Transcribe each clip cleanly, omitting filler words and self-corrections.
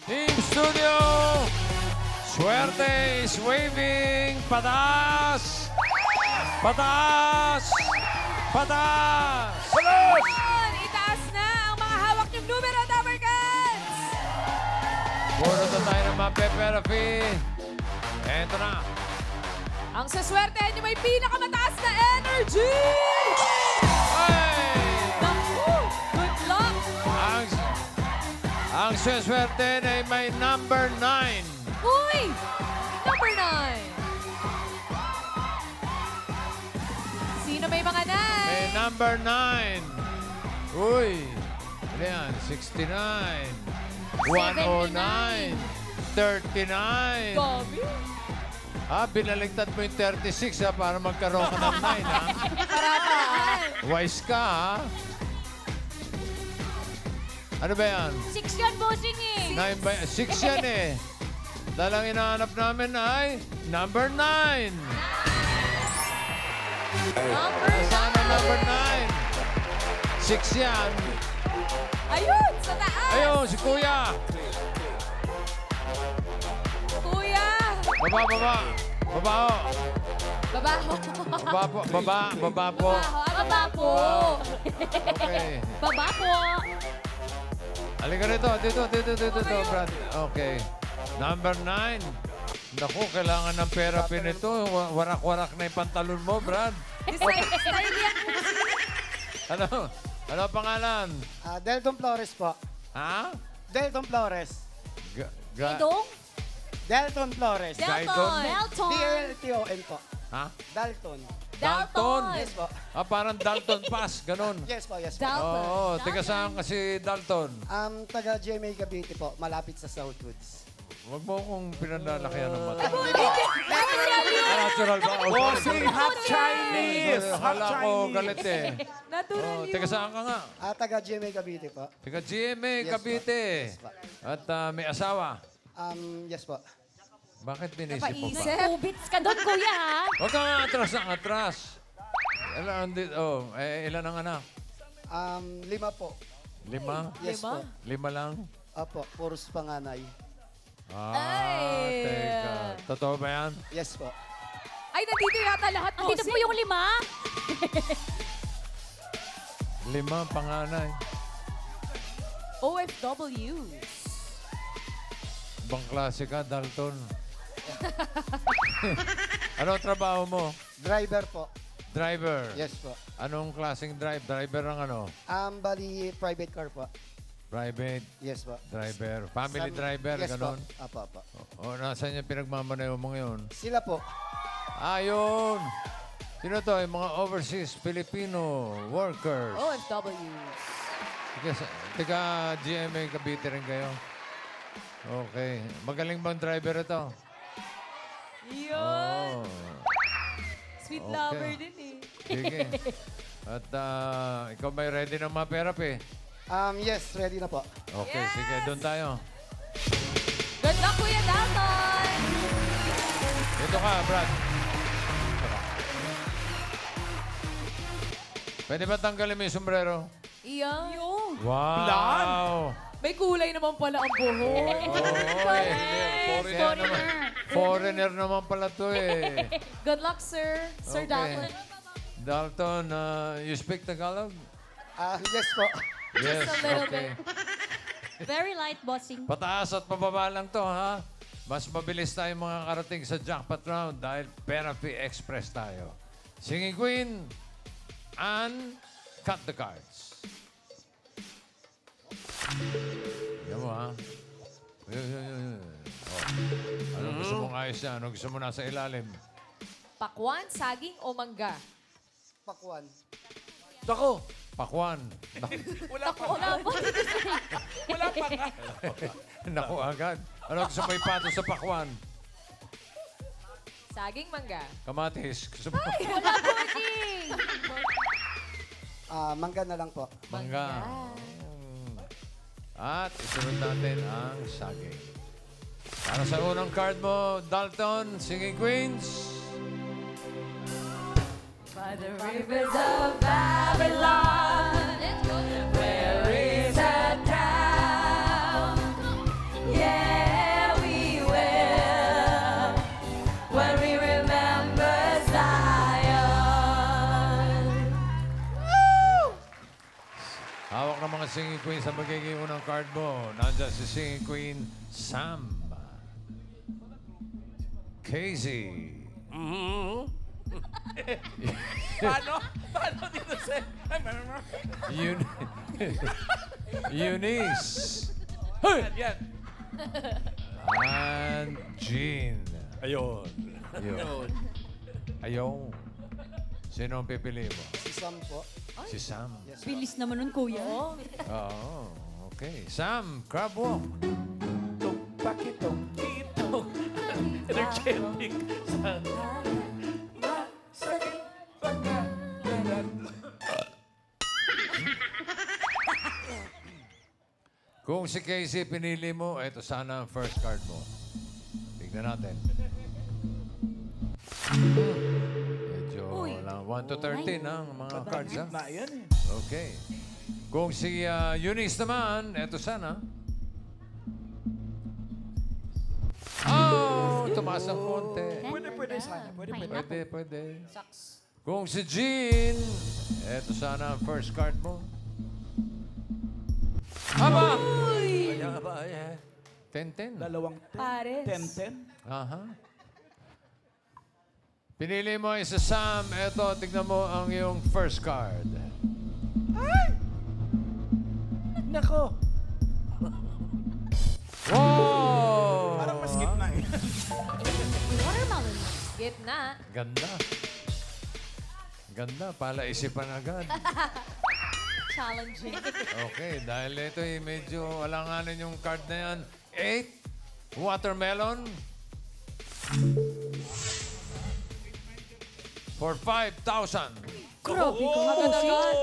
Team Studio, swerte is waving. Pataas! Pataas! Pataas! Yun, itaas na ang mga hawak niyong numero, Tower Guns! Puro na tayo ng mga peperapi. Eto na. Ang saswertehan niyo may pinakamataas na energy! Ay! Naku! Good luck! Ang swerte ay may number 9. Uy! Number 9. Sino may mga 9? May number 9. Uy! Ano yan? 69. 109. 39. Gabi. Binaligtad mo yung 36 para magkaroon ka ng 9 Parapaan. Wise ka Ano ba yan? 6 yan, bossing eh. 6 yan Dalang hinahanap namin ay number 9. Sana number 9. 6 yan. Ayun, sa taas. Ayun, si Kuya. Kuya. Baba, baba. Baba ho. Baba. Baba po. Baba, baba po. Baba po. Okay. Baba po. Halika rito. Dito, Brad. Okay. Number 9. Naku, kailangan ng pera pinito. Warak-warak na yung pantalon mo, Brad. Style yan. Ano? Ano pangalan? Delton Flores po. Ha? Delton Flores. Idong? Delton Flores. Dalton. Dalton. D-A-L-T-O-N po. Ha? Dalton. Dalton. Yes po. Parang Dalton Pass, ganun. Yes po, yes po. Dalton. Oo, taga saan kasi Dalton? Taga GMA Cavite po, malapit sa Southwoods. Huwag mo kong pinanlalakyan ng mata. Natural Natural ba? Bossing, half Chinese! Half Akala ko Chinese! galit Natural yun. Taga saan ka nga? Taga GMA Cavite po. Taga GMA, Yes, Cavite. Yes, po. At may asawa. Yes po. Bakit binisip mo ba? Napaisip. Ubits ka doon, kuya, ha? Huwag ka nga atras ng atras. Ilan ang anak? 5 po. 5? Yes po. 5 lang? Opo, puros panganay. Ay. Teka. Totoo ba yan? Yes po. Ay, nandito yata lahat po. Andito po yung 5. 5 panganay. OFWs. Ibang klase ka, Dalton. Ano trabaho mo? Driver po. Driver. Yes po. Anong klaseng Driver ng ano? Bali, private car po. Private Yes po. driver. Family driver, Yes ganon. po. Apo. O, nasaan yung pinagmamaneho mo ngayon? Sila po. Ayun! Sino to? Yung mga overseas Filipino workers. OFWs. Tiga GMA Cavite rin kayo? Okay. Magaling bang driver ito? Yun. Oh. Sweet Okay. lover din eh. Sige. At ikaw may ready ng mga therapy? Yes, ready na po. Okay, Yes! sige. Doon tayo. Good luck, Kuya Dalton! Dito ka, Brad. Pwede ba tanggalin mo yung sombrero? Iyan. Wow! May kulay naman pala ang buhok. Foreigner naman pala to eh. Good luck, sir. Sir Okay. Dalton. Dalton, you speak Tagalog? Yes po. Yes, a little okay. Very light, bossing. Pataas at pababa lang to, ha? Mas mabilis tayo mga karating sa jackpot round dahil Therapy Express tayo. Singing Queen, and cut the cards. Yan mo, ha? Yun. Oh. Anong gusto mong ayos yan? Anong gusto mo nasa ilalim? Pakwan, saging o mangga? Pakwan. Ako, Pakwan. wala pa. Wala po. Wala pa nga. Naku, agad. Ano gusto mo ipato sa pakwan? Saging, mangga. Kamatis. Gusto mo? Wala, bossing. Mangga na lang po. Mangga. At isunod natin ang saging. Para sa unang card mo, Dalton, Singing Queens. By the rivers of Babylon, Let's go. there is a town. Yeah. sa magiging unang card mo. Nandiyan si Singing Queen, Sam. Casey. Paano? Paano dito sa... Eunice. Yan. And Jean. Ayun. Ayun. Ayun. Sino ang pipili mo? Si Sam po. Si Sam. Yes, po. Bilis naman nun, kuya. Oo. Okay. Sam, crab walk. Pakitong kitong. Energetic. Sa... Masakit pagkakalan. Kung si Casey pinili mo, ito sana ang first card mo. Tignan natin. Medyo lang 1 to 13 ang mga cards, ha? Na yan eh. Okay. Kung si Eunice naman, ito sana. Oh, tumaas ng konti. Pwede sana. Pwede. Kung si Jean, ito sana ang first card mo. Aba! Ayan ba? 10-10. Dalawang Pares. 10-10. Aha. Pinili mo isa Sam. Ito, tignan mo ang iyong first card. Nako. Wow! Parang mas gitna eh. Watermelon. Gitna. Ganda. Ganda. Pala isipan agad. Challenging. Okay, dahil ito medyo alanganin yung card na yan. 8. Watermelon. For 5,000. Grabe ka. Agad-agad.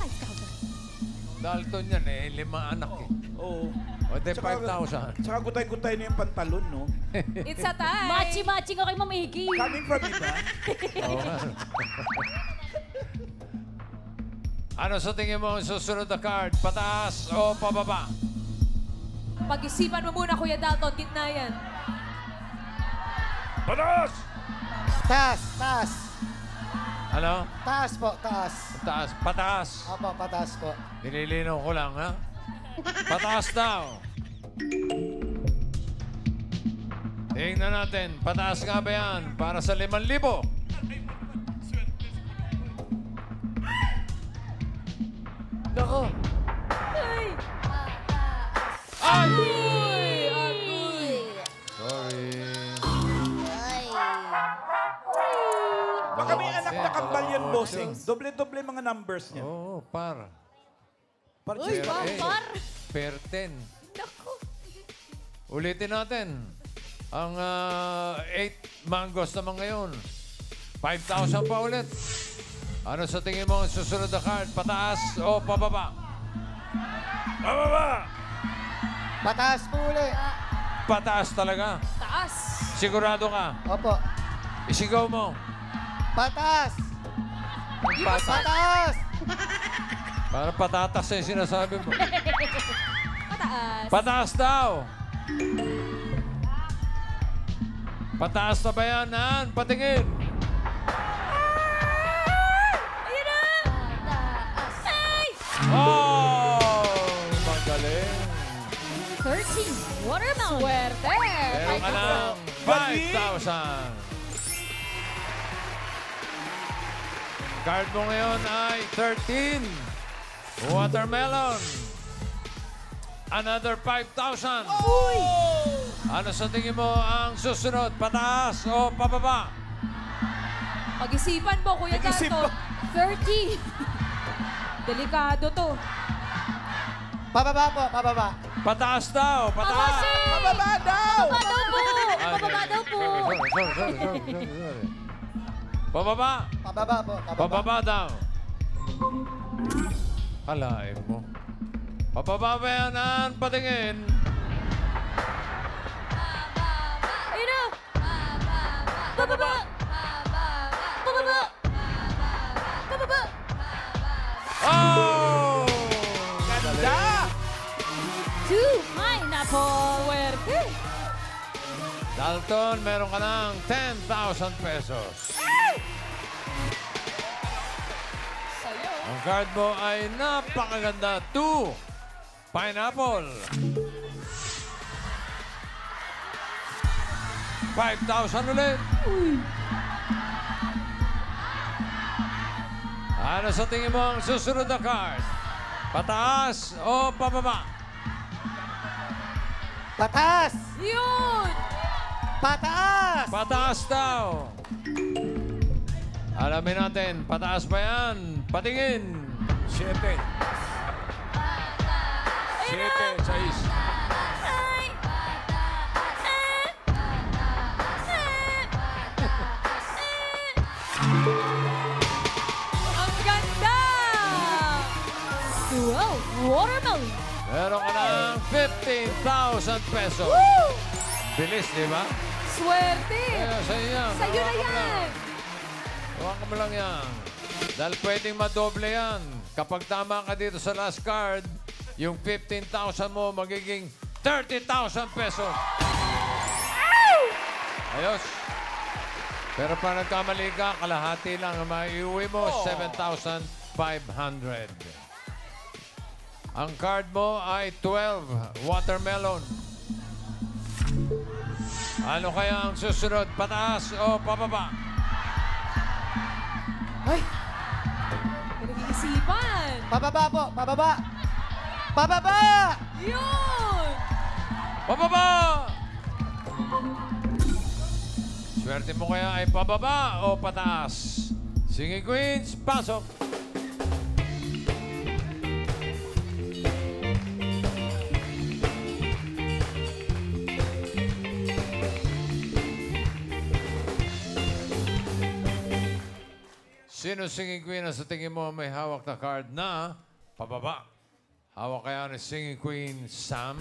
5,000. Dalton yan eh. 5 anak eh. Oo. O de 5,000. Tsaka gutay-gutay na yung pantalon, no? It's a tie. Machi-machi ka kay Ma'am Iggy. Coming from iba. Oo nga. Ano sa tingin mo ang susunod na card? Pataas o pababa? Pag-isipan mo muna, Kuya Dalton. Gitna yan. Pataas! Taas, taas. Ano? Taas po, taas. Pataas. Pataas. Opo, pataas po. Nililinaw ko lang, ha? Pataas daw. Tingnan natin. Pataas nga ba yan? Para sa 5,000. Nako. Ay! Agoy! Sorry. Baka may anak na kambal yan, bossing. Doble-doble mga numbers niya. Oo, par. Parang Pero, Par, par. Per 10. Ulitin natin. Ang 8 mangoes naman ngayon. 5,000 pa ulit. Ano sa tingin mo ang susunod na card? Pataas o pababa? Pababa! Pataas po uli. Pataas talaga. Taas. Sigurado ka. Opo. Isigaw mo. Pataas! Pataas. Pataas! Para patatas na yung sinasabi mo. Pataas. Pataas daw. Pataas na ba yan, Han? Patingin. Ayun na! Ay! Oh! Magaling. 13. Watermelon. Swerte! Meron ka ng 5,000. Card mo ngayon ay 13. Watermelon. Another 5,000. Ano sa tingin mo ang susunod? Pataas o pababa? Pag-isipan mo, Kuya Pag-isip Dalton. 30. Delikado to. Pababa po, pababa. Pataas daw. Pataas. Pababa daw! Pababa daw po. Pababa daw po. Sorry. Pababa. Pababa po, pababa. Pababa daw. Kalain mo. Pababa ba yan, Han? Patingin. Ayun na. Pababa. Pababa. Pababa. Oh! Ganda! 2 pineapple. Swerte. Dalton, meron ka ng 10,000 pesos. Ang card mo ay napakaganda. 2. Pineapple. 5,000 ulit. Ano sa tingin mo ang susunod na card? Pataas o pababa? Pataas! Yun! Pataas! Pataas daw. Alamin natin, pataas ba yan? Patingin. 7. 7, 6. Ang ganda! Wow, watermelon. Meron ka ng 15,000 pesos. Bilis, di ba? Swerte! Kaya sa'yo yan. Sa'yo na Hawakan mo lang. yan! Hawakan mo lang yan. Dahil pwedeng madoble yan. Kapag tama ka dito sa last card, yung 15,000 mo magiging 30,000 pesos. Ayos. Pero pa nagkamali ka, kalahati lang ang maiuwi mo, 7,500. Ang card mo ay 12, watermelon. Ano kaya ang susunod? Pataas o pababa? Ay! Pinag-iisipan! Pababa po, pababa! Pababa! Yun! Pababa! Swerte mo kaya ay pababa o pataas? Sige, Queens, pasok! Sino singing queen na sa tingin mo may hawak na card na pababa? Hawak kaya ni singing queen Sam?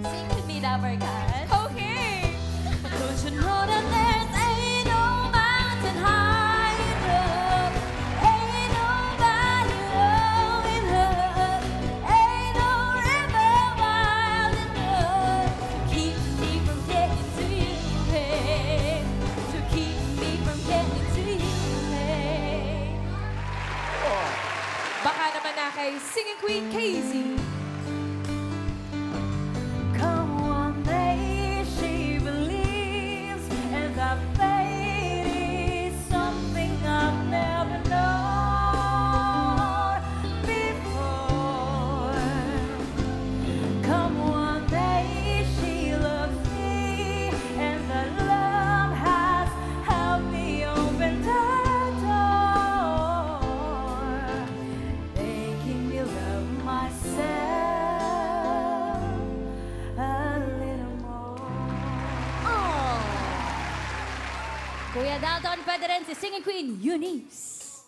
Sing to me, Dapper Cat. Okay! Don't you know that there's ain't no mountain high enough, ain't no valley low enough, ain't no river wild enough to keep me from getting to you, hey, to keep me from getting to you, hey. Baka naman na kay Singing Queen Casey. Come one day she believes, and that fate is something I've never known before. Come one day she loves me, and that love has helped me open the door, making me love myself a little more. Oh. Kuya Dalton, pwede rin si Singing Queen Eunice.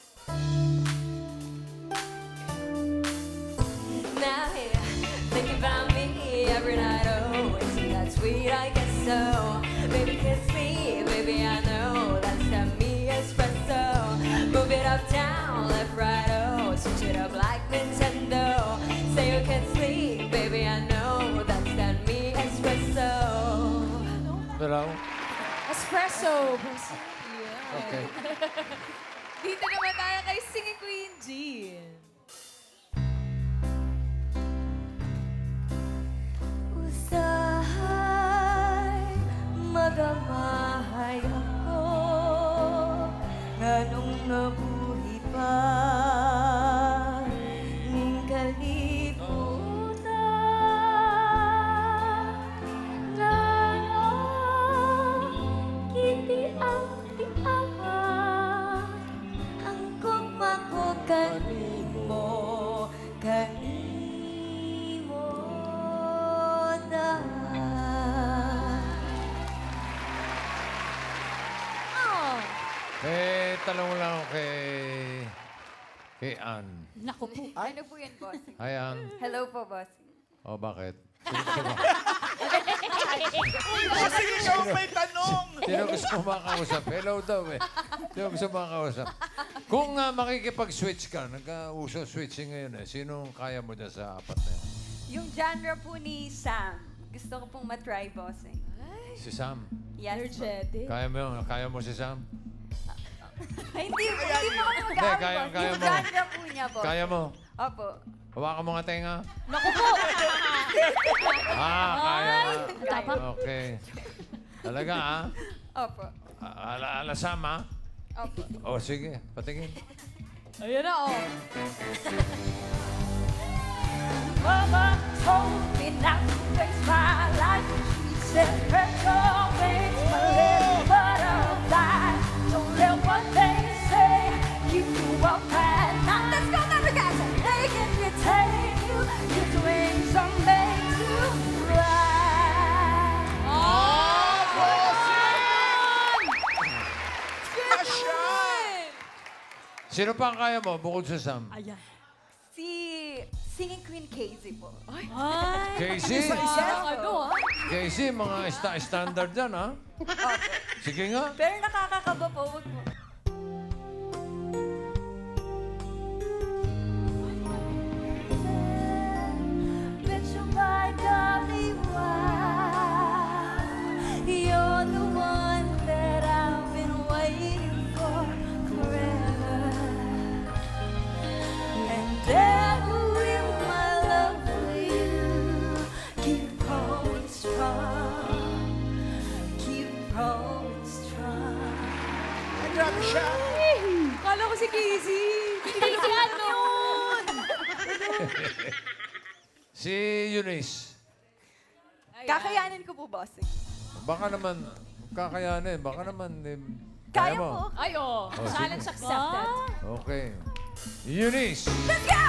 Now here, think about me every night. Oh, isn't that sweet? I guess so. Baby, kiss me, baby. I know that's the me espresso. Move it up, down, left, right. Oh, switch it up like Nintendo. Say you can sleep, baby. I know that's the me espresso. Hello? Espresso. Okay. Dito naman tayo kay Singing Queen Jean. Usahay, magamay ako, nganong nabuhi pa ng kalibutan. Ngayon, kiti ang tiawan, ang gugma ko kanimo, kanimo na. Oh. Eh, tanong lang ako kay Ann. Naku po. Ano po yan, boss? Hi, Ann. Hello po, boss. O, bakit? Kasi ikaw may tanong. Sino gusto mo makausap? Hello daw eh. Sino gusto mo makausap? Kung makikipag-switch ka, nag-uso switching ngayon eh, sinong kaya mo dyan sa apat na yun? Yung genre po ni Sam, gusto ko pong matry, boss. Si Sam. Yes, po. Energetic. Kaya mo si Sam? Ay, hindi po kami mag-aaway, kaya- boss. kaya Yung mo. genre po niya, boss. Kaya mo? Opo. Hawakan mo nga tenga. Naku po. Kaya. Kaya. Okay. Talaga, ha? Opo. Alasam, ha? Opo. O, sige. Patingin. Ayan na, oh. Mama told me not to waste my life. She said, "Pressure makes my little butterfly. Don't let what they say keep you up at night." Let's go, Navigas! They can retain you. Your wings are made to fly. Sino pa ang kaya mo bukod sa Sam? Ayan. Si Singing Queen Casey po. Ay. Casey? Ano, ah? Casey, mga standard yan, ha? Sige nga. Pero nakakakaba po. Wag mo. Bet you my darling, why you're the one that I've been waiting for forever. And ever will my love for you keep growing strong, keep growing strong. Ay, grabe siya. Kala ko si Casey. Hindi ano yun! Si Eunice. Kakayanin ko po, bossing. Baka naman, kakayanin. Baka naman, Kaya mo. po. Ay, oh. Challenge accepted. Okay. Eunice. Let's go!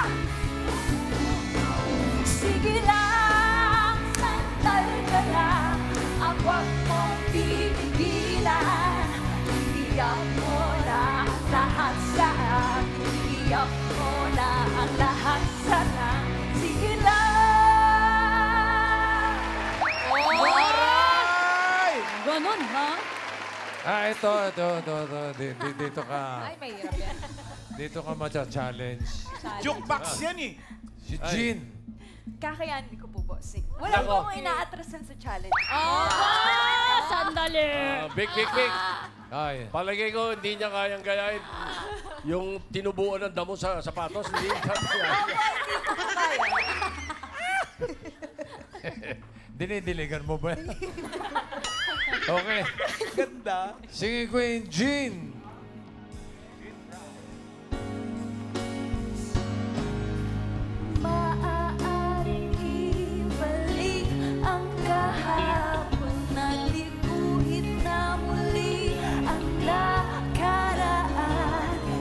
Sige lang, sandal ka lang, ang huwag mong pipigilan. Iyak mo na ang lahat sa akin, iyak mo na ang lahat sa akin. Sige lang. Ay! Ganon, ha? Ito. Dito ka. Ay, mahirap yan. Dito ka matcha-challenge. Jukebox yan eh. Si Jean. Kakayanin ko po, bossing. Wala po akong inaatrasan sa challenge. Sandali. Big. Ay. Palagay ko, hindi niya kayang gayahin. Yung tinubuan ng damo sa sapatos, hindi niya kaya. Dinidiligan mo ba? Okay. Ganda. Singing Queen, Jean. Maaaring ibalik ang kahapon na liguhit na muli ang nakaraan.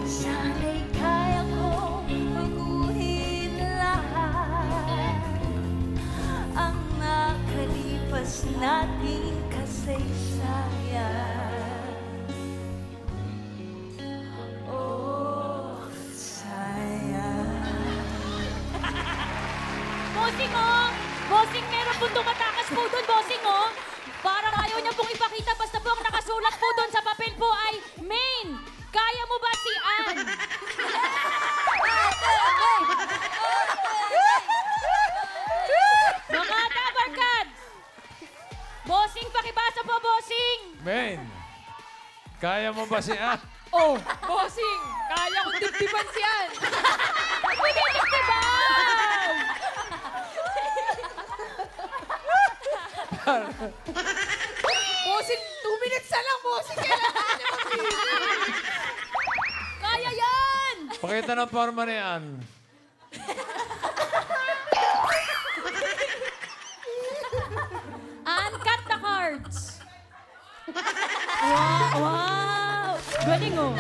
Sana'y kaya kong baguhin lahat ang nakalipas nating kasaysayan. Oh, sayang. Bossing, oh! Bossing, meron pong tumatakas po doon, bossing, oh! Parang ayaw niya pong ipakita, basta po ang nakasulat po doon sa papel po ay Main! Kaya mo ba si Ann? Mga tabarkad! Bossing, pakibasa po, bossing! Men. Kaya mo ba si Ann? Oh, bossing. Kaya kong dibdiban siyan. Pinitibang! Bossing, 2 minutes na lang, bossing. Kailangan niya mag-finish. Kaya yan! Pakita ng forma ni Ann. Ann, cut the cards! Wow! Galing, oh!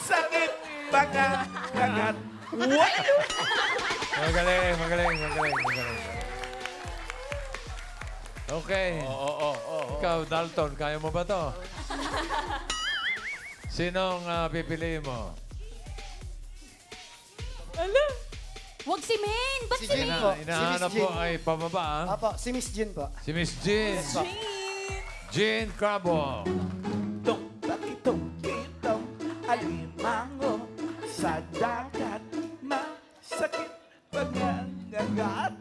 Sakit. Bagat. What? Magaling. Okay. Oo. Ikaw, Dalton, kaya mo ba to? Sinong pipiliin mo? Huwag si Main! Ba't si Main? po. Hinahanap Si Miss po Jean. ay pababa, ah. Apo, si Miss Jean po. Si Miss Jean. Jean Crabo. Itong alimango sa dagat. Masakit pangangagat.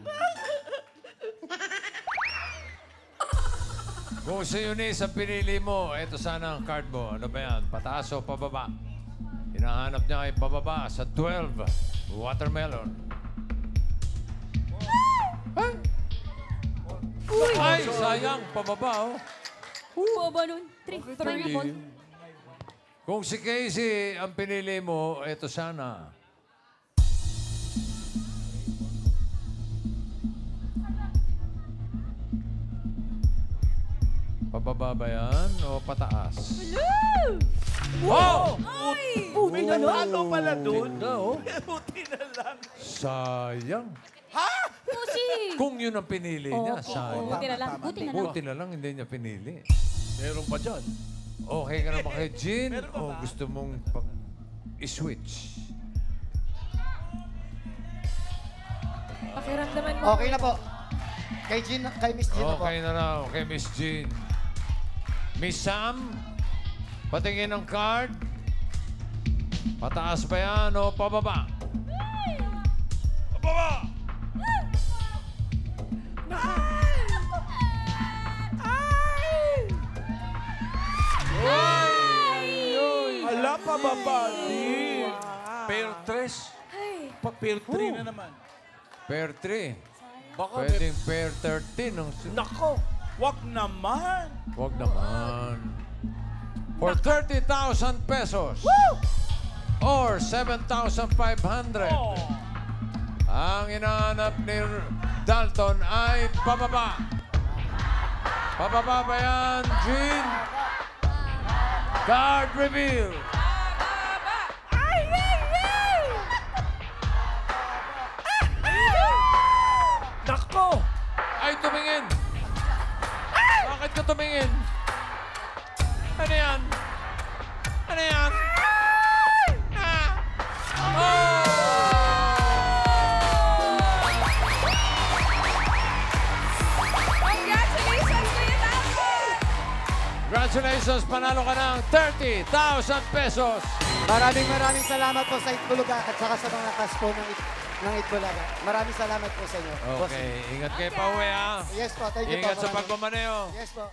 Kung si Eunice ang pinili mo, ito sana ang card mo. Ano ba yan? Pataas o pababa? Hinahanap niya ay pababa sa 12. Watermelon. Ay, sayang. Pababa, oh. Bobo nun. 3 po. Kung si Casey ang pinili mo, ito sana. Pababa ba yan o pataas? Wow! Buti na lang. Ano pala dun? Ganda, oh. Buti na lang. Sayang. Bossing! Kung yun ang pinili niya, sayang. Buti na lang. Buti na lang. Buti na lang hindi niya pinili. Meron pa dyan. Okay ka naman kay Jean Meron pa o ba? gusto mong i-switch? Pakiramdaman mo. Okay na po. Kay Miss Jean na po. Okay na raw kay Miss Jean. Miss Sam, patingin ng card. Pataas ba yan o pababa? Pababa! Ala pa baba din. Pair 3. Pair 3 na naman. Pair 3. Baka Pwedeng pair 13. Ang Nako. Wag naman. Huwag naman. For 30,000 pesos. Or 7,500. Ang inaanap ni Dalton ay pababa. Pababa ba yan, Jean? Card reveal. Nako. Ay, tumingin. Bakit ka tumingin? Ano yan? Ano yan? Ah! Oh! Congratulations, Kuya Dalton! Congratulations, panalo ka ng 30,000 pesos. Maraming salamat po sa Itbulaga at saka sa mga kaspo ng Itbulaga. Maraming salamat po sa inyo. Boss. Okay, ingat kayo pa uwi, ha? Yes po, thank you po. Ingat sa Maraming- pagmamaneo. Yes po.